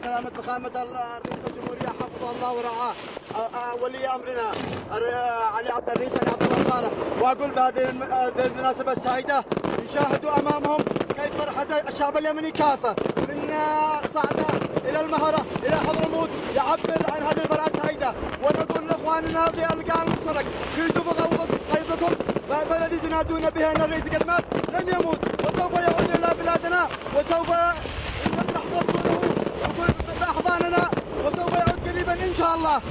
سلامة فخامة رئيس الجمهورية حفظه الله ورعاه ولي أمرنا الرئيس علي عبد الله صالح. وأقول بهذه المناسبة السعيدة يشاهدوا أمامهم كيف فرحة الشعب اليمني كافة من صعدة إلى المهرة إلى حضرموت يعبر عن هذه الفرحة السعيدة. ونقول لإخواننا في القاع المشترك جلدوا غيظكم فالذي تنادون به أن الرئيس قد مات لن يموت وسوف يعود إلى بلادنا وسوف نحضر له بأحضاننا وسوف يعود قريبا إن شاء الله.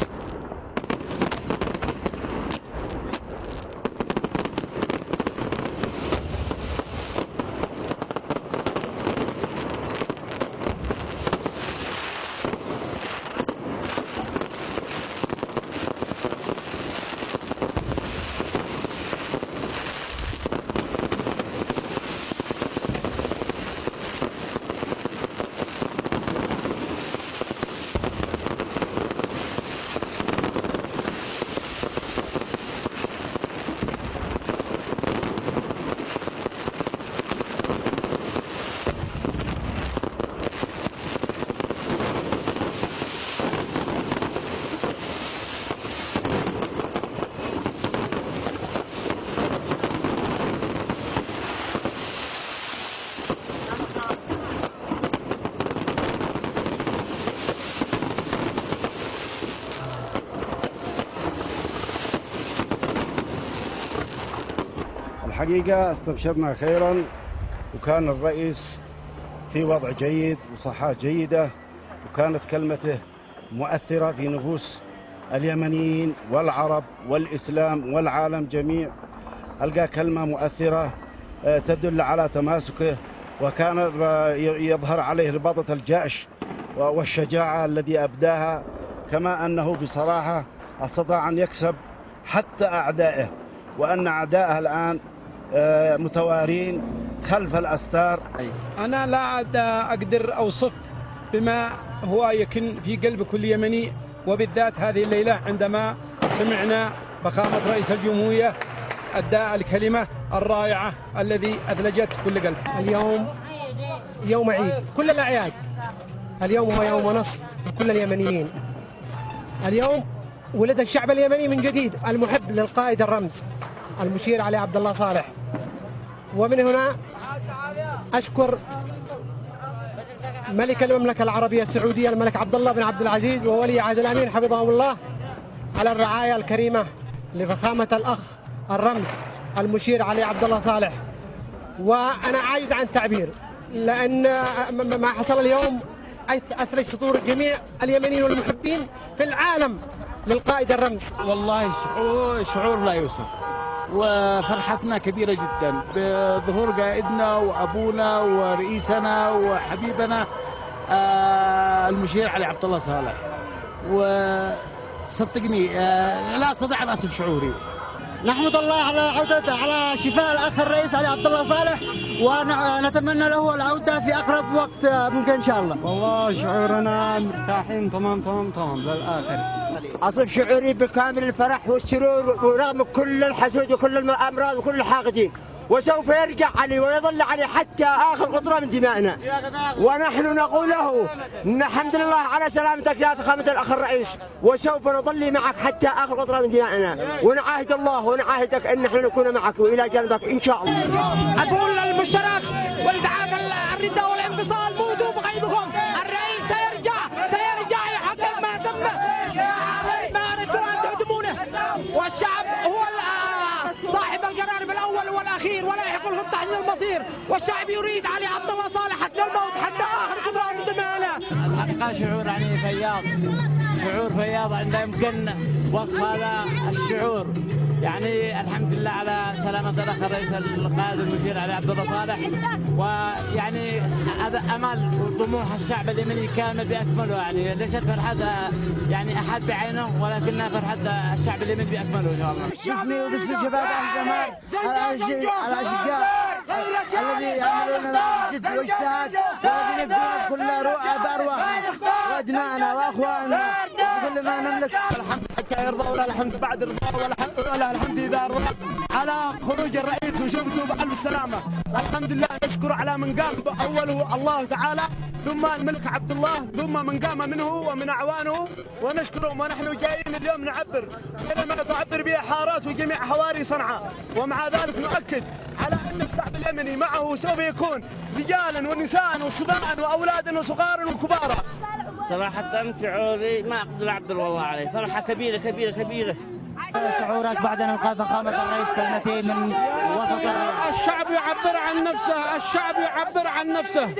الحقيقة استبشرنا خيرا، وكان الرئيس في وضع جيد وصحة جيدة، وكانت كلمته مؤثرة في نفوس اليمنيين والعرب والإسلام والعالم جميع. ألقى كلمة مؤثرة تدل على تماسكه، وكان يظهر عليه رباطة الجأش والشجاعة الذي أبداها، كما أنه بصراحة استطاع أن يكسب حتى أعدائه، وأن أعدائه الآن متوارين خلف الأستار. أنا لا أقدر أوصف بما هو يكن في قلب كل يمني، وبالذات هذه الليلة عندما سمعنا فخامة رئيس الجمهورية أداء الكلمة الرائعة الذي أثلجت كل قلب. اليوم يوم عيد كل الأعياد، اليوم هو يوم نصر لكل اليمنيين. اليوم ولد الشعب اليمني من جديد المحب للقائد الرمز المشير علي عبد الله صالح. ومن هنا أشكر ملك المملكة العربية السعودية الملك عبد الله بن عبد العزيز وولي عهد الأمين حفظهم الله على الرعاية الكريمة لفخامة الأخ الرمز المشير علي عبد الله صالح. وأنا عاجز عن التعبير، لأن ما حصل اليوم أثلج صدور جميع اليمنيين والمحبين في العالم للقائد الرمز. والله شعور لا يوصف، وفرحتنا كبيرة جدا بظهور قائدنا وأبونا ورئيسنا وحبيبنا المشير علي عبد الله صالح. وصدقني لا أستطيع أن أصف شعوري. نحمد الله على عودته، على شفاء الأخ الرئيس علي عبد الله صالح، ونتمنى له العودة في أقرب وقت ممكن إن شاء الله. والله شعورنا مرتاحين تمام للآخر. أصف شعوري بكامل الفرح والسرور ورغم كل الحسود وكل الأمراض وكل الحاقدين، وسوف يرجع علي ويظل علي حتى آخر قطرة من دمائنا. ونحن نقول له الحمد لله على سلامتك يا فخامة الأخ الرئيس، وسوف نظل معك حتى آخر قطرة من دمائنا، ونعاهد الله ونعاهدك أن نحن نكون معك وإلى جانبك إن شاء الله. أقول للمشترك والدعاة الردة والانفصال موتوا بغيظكم، الرئيس سيرجع يحقق ما تم ما أردتوا أن تهدمونه، والشعب هو صاحب القرار بالأول والأخير ولا يحق لهم تحديد المصير، والشعب يريد علي عبد الله صالح حتى الموت حتى آخر قطرة من دمائنا. الحقيقة شعور يعني شعور فياض عند يمكن وصف هذا الشعور. يعني الحمد لله على سلامة الأخ الرئيس القائد المشير علي عبد الله صالح، ويعني هذا أمل وطموح الشعب اليمني كامل بأكمله. يعني ليست فرحة يعني أحد بعينه، ولكنها فرحة الشعب اليمني بأكمله إن شاء الله. باسمي وباسم شباب الجمال الأشقاء الذي يعملون جد واجتهاد، والذين يبذلون كل بأرواحهم وأبنائنا وأخواننا وكل ما نملك. الحمد حتى يرضى ولا الحمد بعد رضاه ولا الحمد إذا رضى على خروج الرئيس وشوفته بألف سلامة. الحمد لله نشكر على من قام بأوله الله تعالى. ثم الملك عبد الله ثم من قام منه ومن أعوانه ونشكرهم. ونحن جايين اليوم نعبر كلمة تعبر بها حارات وجميع حواري صنعاء، ومع ذلك نؤكد على أن الشعب اليمني معه سوف يكون رجالا ونساء وصبيان وأولاد وصغار وكبار. صراحة شعوري ما أقدر أعبر والله عليه، فرحة كبيرة كبيرة كبيرة. شعورك بعد أن ألقى فخامة الرئيس كلمتين من وسط الرئيس؟ الشعب يعبر عن نفسه، الشعب يعبر عن نفسه.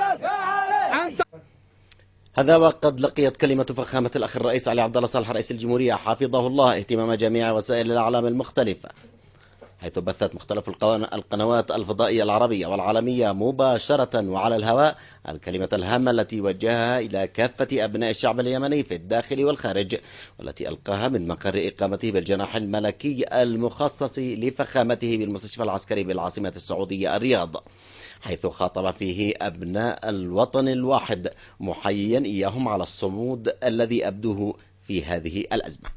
هذا وقد لقيت كلمة فخامة الأخ الرئيس علي عبد الله صالح رئيس الجمهورية حفظه الله اهتمام جميع وسائل الإعلام المختلفة، حيث بثت مختلف القنوات الفضائية العربية والعالمية مباشرة وعلى الهواء الكلمة الهامة التي وجهها إلى كافة أبناء الشعب اليمني في الداخل والخارج، والتي ألقاها من مقر إقامته بالجناح الملكي المخصص لفخامته بالمستشفى العسكري بالعاصمة السعودية الرياض، حيث خاطب فيه أبناء الوطن الواحد محييا إياهم على الصمود الذي أبدوه في هذه الأزمة.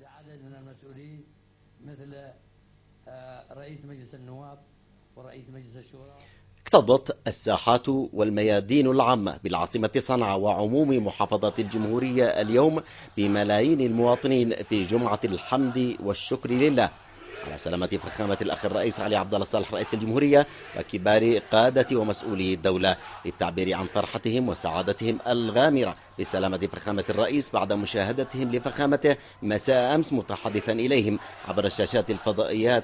لعدد من المسؤولين مثل رئيس مجلس النواب ورئيس مجلس الشورى. اكتظت الساحات والميادين العامة بالعاصمة صنعاء وعموم محافظات الجمهورية اليوم بملايين المواطنين في جمعة الحمد والشكر لله على سلامة فخامة الأخ الرئيس علي عبد الله صالح رئيس الجمهورية وكبار قادة ومسؤولي الدولة، للتعبير عن فرحتهم وسعادتهم الغامرة بسلامة فخامة الرئيس بعد مشاهدتهم لفخامته مساء أمس، متحدثا إليهم عبر الشاشات الفضائيات